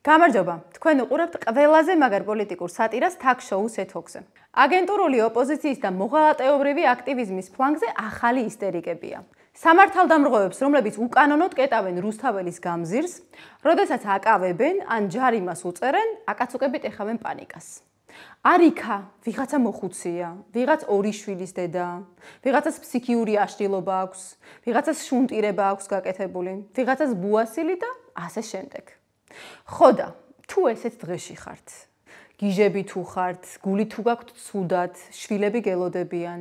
გამარჯობა, თქვენ უყურებთ ყველაზე მაგარ პოლიტიკურ სატირას თაქ-შოუს ეთოქზე. აგენტურული ოპოზიციის და მოღალატეობრივი აქტივიზმის ფლანგზე ახალი ისტერიკებია. სამართალდამრღვევებს, რომლებიც უკანონოდ კეტავენ რუსთაველის გამზირს, როდესაც აკავებენ ან ჯარიმას უწერენ, აკაცუკებით ეხავენ პანიკას. არიქა, ვიღაცა მოხუცია, ვიღაც ორი შვილის დედა, ვიღაცას ფსიქიური აშლილობა აქვს, ვიღაცას შუნტირება აქვს გაკეთებული, ვიღაცას ბუასილი და ასე შემდეგ. ხოდა, თუ ესეც დღეში ხართ, გიჟები თუ ხართ, გული თუ გაქვთ ცუდად, შვილები გელოდებიან,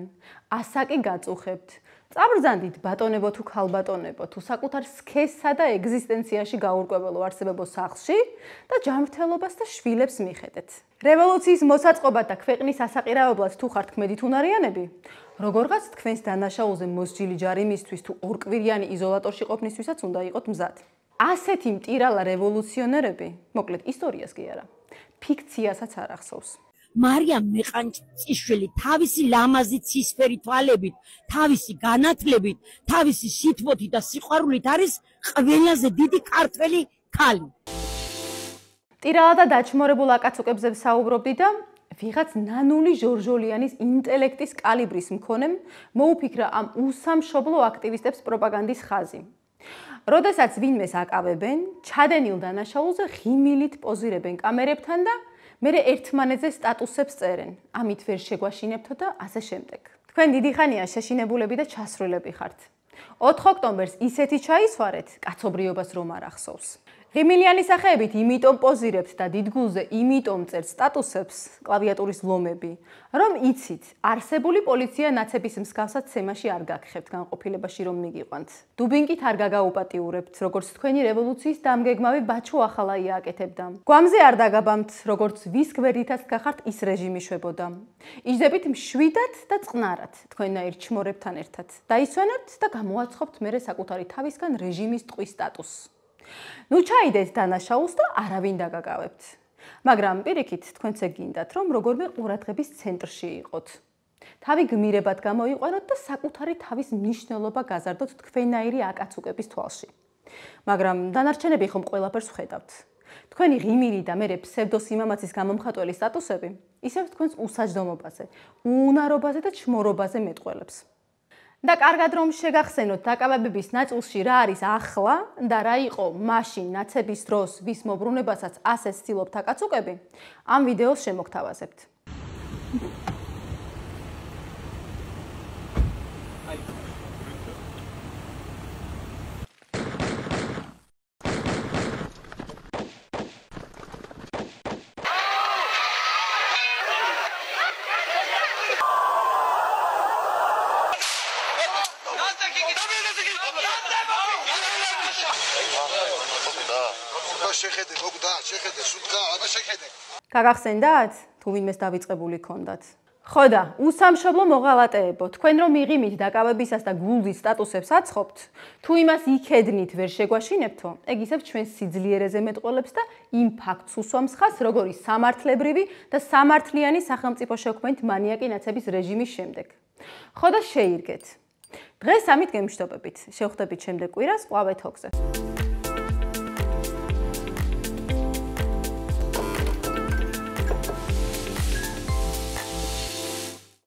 ასაკი გაწუხებთ, წაბრძანდით ბატონებო თუ ქალბატონებო, თუ საკუთარ სქესსა და ეგზისტენციაში გაურკვეველო არსებებო სახლში და ჯანმრთელობას და შვილებს მიხედეთ. რევოლუციის მოსაწყობად და ქვეყნის ასაყირაებლად თუ ხართ ქმედითუნარიანები, როგორღაც თქვენს დანაშაულზე მოსჯილი ჯარიმისთვის თუ ორკვირიანი იზოლატორში ყოფნისთვისაც უნდა იყოთ მზად. ასეთი მტირალა რევოლუციონერები, მოკლედ ისტორიას კი არა, ფიქციასაც არ ახსოვს. მარიამ მეყანწიშვილი თავისი ლამაზი ცისფერი თვალებით, თავისი განათლებით, თავისი სითბოთით და სიყვარულით არის ყველაზე დიდი ქართველი ქალი. მტირალა და დაჩმორებულ აკაცუკებზე ვსაუბრობდი და ვიღაც ნანული ჟორჟოლიანის ინტელექტის კალიბრის მქონემ მოუფიქრა ამ უსამშობლო აქტივისტებს პროპაგანდის ხაზი. როდესაც ვინმეს აკავებენ, ჩადენილ დანაშაულზე ღიმილით პოზირებენ კამერებთან და მერე ერთმანეთზე სტატუსებს წერენ. ამით ვერ შეგვაშინებთო და ასე შემდეგ. თქვენ დიდი ხანია შეშინებულები და ჩასრულები ხართ. 4 ოქტომბერს ისეთი ჩაისვარეთ, კაცობრიობას რომ არ ახსოვს. ღიმილიანი სახეებით იმიტომ პოზირებთ და დიდგულზე იმიტომ წერთ სტატუსებს, კლავიატურის ლომები, რომ იცით, არსებული პოლიცია ნაცების მსგავსად ცემაში არ გაგხებთ განყოფილებაში რომ მიგიყვანთ. დუბინკით არ გაგაუპატიურებთ, როგორც თქვენი რევოლუციის დამგეგმავი ბაჩო ახალაია აკეთებდა. გვამზე არ დაგაბამთ, როგორც ვის გვერდითაც გახართ ის რეჟიმი შვებოდა. იჯდებით მშვიდად და წყნარად, თქვენნაირ ჩმორებთან ერთად. დაისვენებთ და გამოაცხობთ მერე საკუთარი თავისგან რეჟიმის ტყვის სტატუსს. ნუ ჩაიდეთ დანაშაულს და არავინ დაგაკავებთ. მაგრამ პირიქით, თქვენც ეგინდათ, რომ როგორმე ყურადღების ცენტრში იყოთ. თავი გმირებად გამოიყვანოთ და საკუთარი თავის მნიშვნელობა გაზარდოთ თქვენნაირი აკაცუკების თვალში. მაგრამ დანარჩენები ხომ ყველაფერს ვხედავთ. თქვენი ღიმილი და მერე ფსევდოსიმამაცის გამომხატველი სტატუსები ისევ თქვენს უსაჯდომობაზე, უუნარობაზე და ჩმორობაზე მეტყველებს. და კარგად რომ შეგახსენოთ დაკავებების ნაწილში რა არის ახლა და რა იყო მაშინ ნაცების დროს, ვის მოbrunებასაც ასე ცდილობთ აკაცუკები, ამ ვიდეოს შემოგთავაზებთ. გაგახსენდათ? თუ ვინმეს დავიწყებული ქონდათ. ხოდა, უსამშობლო მოღალატეებო, თქვენ რომ იღიმით დაკავებისას და გულდის სტატუსებს აცხობთ, თუ იმას იქედნით ვერ შეგვაშინებთო, ეგ ისევ ჩვენს სიძლიერეზე მეტყველებს და იმ ფაქტს უსვამს ხაზს, როგორი სამართლებრივი და სამართლიანი სახელმწიფო შექმნით მანიაკი ნაცების რეჟიმის შემდეგ. ხოდა შეირგეთ. დღეს ამით გემშვიდობებით. შევხვდებით შემდეგ კვირას ყვავ ეთოქზე.